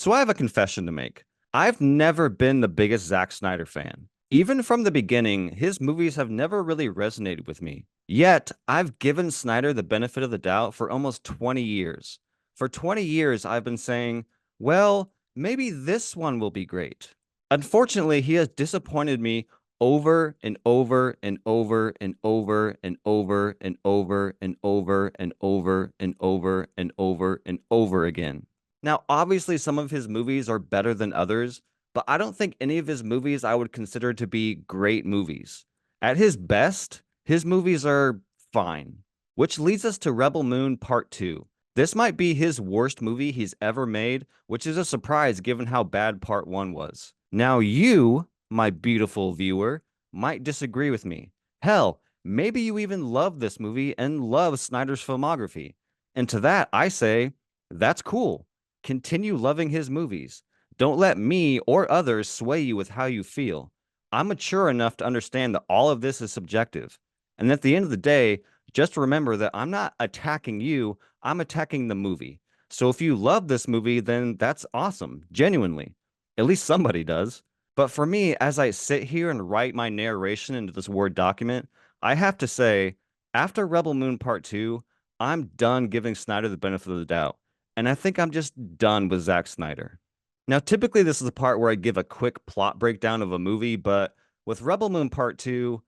So I have a confession to make. I've never been the biggest Zack Snyder fan. Even from the beginning, his movies have never really resonated with me. Yet, I've given Snyder the benefit of the doubt for almost 20 years. For 20 years, I've been saying, well, maybe this one will be great. Unfortunately, he has disappointed me over and over and over and over and over and over and over and over and over and over and over again. Now, obviously, some of his movies are better than others, but I don't think any of his movies I would consider to be great movies. At his best, his movies are fine, which leads us to Rebel Moon Part 2. This might be his worst movie he's ever made, which is a surprise given how bad Part 1 was. Now, you, my beautiful viewer, might disagree with me. Hell, maybe you even love this movie and love Snyder's filmography. And to that, I say, that's cool. Continue loving his movies. Don't let me or others sway you with how you feel. I'm mature enough to understand that all of this is subjective. And at the end of the day, just remember that I'm not attacking you, I'm attacking the movie. So if you love this movie, then that's awesome, genuinely. At least somebody does. But for me, as I sit here and write my narration into this Word document, I have to say, after Rebel Moon Part 2, I'm done giving Snyder the benefit of the doubt. And I think I'm just done with Zack Snyder. Now, typically, this is the part where I give a quick plot breakdown of a movie, but with Rebel Moon Part 2,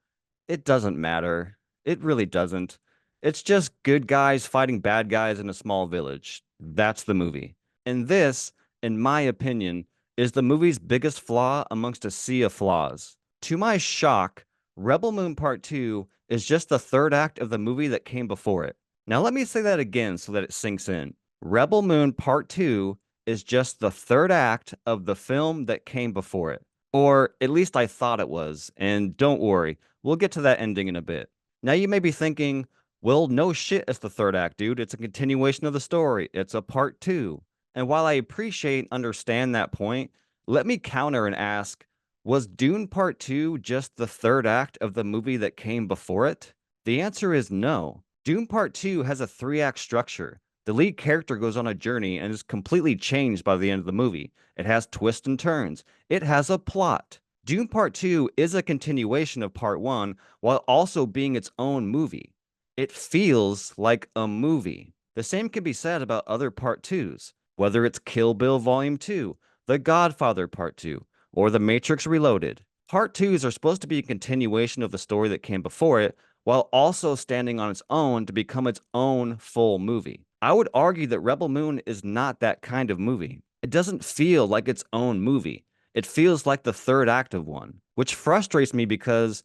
it doesn't matter. It really doesn't. It's just good guys fighting bad guys in a small village. That's the movie. And this, in my opinion, is the movie's biggest flaw amongst a sea of flaws. To my shock, Rebel Moon Part 2 is just the third act of the movie that came before it. Now, let me say that again so that it sinks in. Rebel Moon Part 2 is just the third act of the film that came before it. Or at least I thought it was. And don't worry, we'll get to that ending in a bit. Now you may be thinking, well, no shit, it's the third act, dude. It's a continuation of the story. It's a part two. And while I appreciate and understand that point, let me counter and ask, was Dune Part 2 just the third act of the movie that came before it? The answer is no. Dune Part 2 has a three-act structure. The lead character goes on a journey and is completely changed by the end of the movie. It has twists and turns. It has a plot. Dune Part 2 is a continuation of Part 1 while also being its own movie. It feels like a movie. The same can be said about other Part 2s, whether it's Kill Bill Volume 2, The Godfather Part 2, or The Matrix Reloaded. Part 2s are supposed to be a continuation of the story that came before it, while also standing on its own to become its own full movie. I would argue that Rebel Moon is not that kind of movie. It doesn't feel like its own movie. It feels like the third act of one, which frustrates me because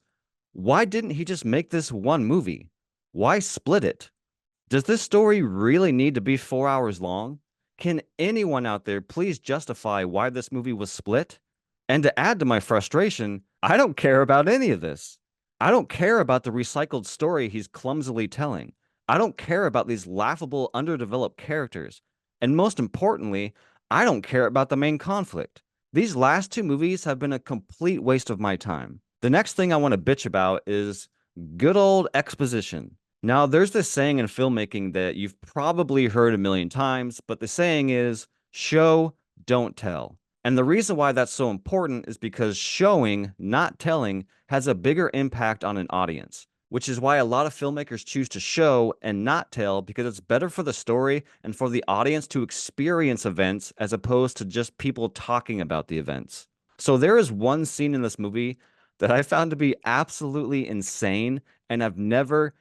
why didn't he just make this one movie? Why split it? Does this story really need to be 4 hours long? Can anyone out there please justify why this movie was split? And to add to my frustration, I don't care about any of this. I don't care about the recycled story he's clumsily telling. I don't care about these laughable, underdeveloped characters. And most importantly, I don't care about the main conflict. These last two movies have been a complete waste of my time. The next thing I want to bitch about is good old exposition. Now, there's this saying in filmmaking that you've probably heard a million times, but the saying is show, don't tell. And the reason why that's so important is because showing, not telling, has a bigger impact on an audience, which is why a lot of filmmakers choose to show and not tell because it's better for the story and for the audience to experience events as opposed to just people talking about the events. So there is one scene in this movie that I found to be absolutely insane, and I've never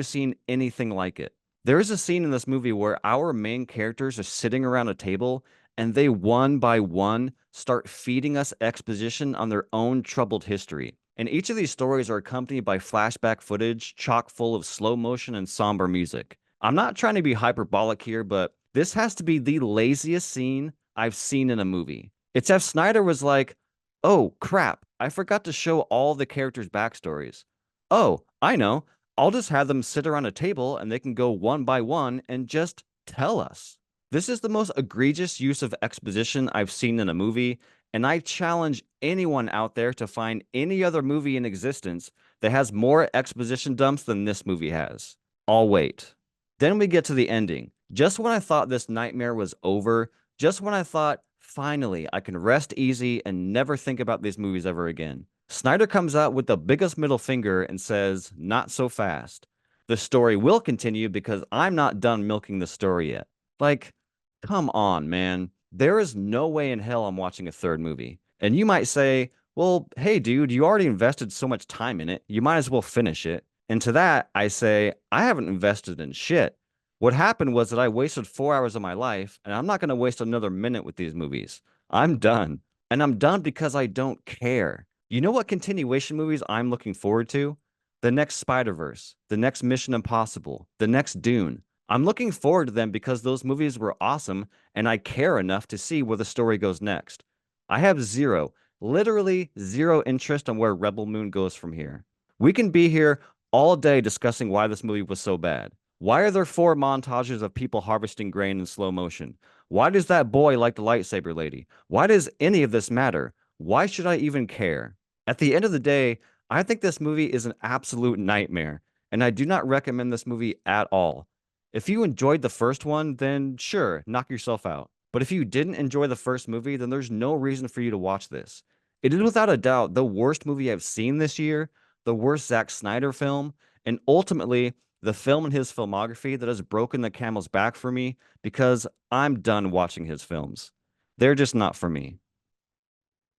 seen anything like it. There is a scene in this movie where our main characters are sitting around a table and they one by one start feeding us exposition on their own troubled history. And each of these stories are accompanied by flashback footage chock full of slow motion and somber music. I'm not trying to be hyperbolic here, but this has to be the laziest scene I've seen in a movie. It's as if Snyder was like, oh crap, I forgot to show all the characters' backstories. Oh, I know. I'll just have them sit around a table and they can go one by one and just tell us. This is the most egregious use of exposition I've seen in a movie, and I challenge anyone out there to find any other movie in existence that has more exposition dumps than this movie has. I'll wait. Then we get to the ending. Just when I thought this nightmare was over, just when I thought, Finally, I can rest easy and never think about these movies ever again. Snyder comes out with the biggest middle finger and says, not so fast. The story will continue because I'm not done milking the story yet. Like, come on, man. There is no way in hell I'm watching a third movie. And you might say, well, hey, dude, you already invested so much time in it. You might as well finish it. And to that, I say, I haven't invested in shit. What happened was that I wasted 4 hours of my life, and I'm not going to waste another minute with these movies. I'm done. And I'm done because I don't care. You know what continuation movies I'm looking forward to? The next Spider-Verse, the next Mission Impossible, the next Dune. I'm looking forward to them because those movies were awesome, and I care enough to see where the story goes next. I have zero, literally zero interest on where Rebel Moon goes from here. We can be here all day discussing why this movie was so bad. Why are there four montages of people harvesting grain in slow motion? Why does that boy like the lightsaber lady? Why does any of this matter? Why should I even care? At the end of the day, I think this movie is an absolute nightmare, and I do not recommend this movie at all. If you enjoyed the first one, then sure, knock yourself out. But if you didn't enjoy the first movie, then there's no reason for you to watch this. It is without a doubt the worst movie I've seen this year, the worst Zack Snyder film, and ultimately the film in his filmography that has broken the camel's back for me because I'm done watching his films. They're just not for me.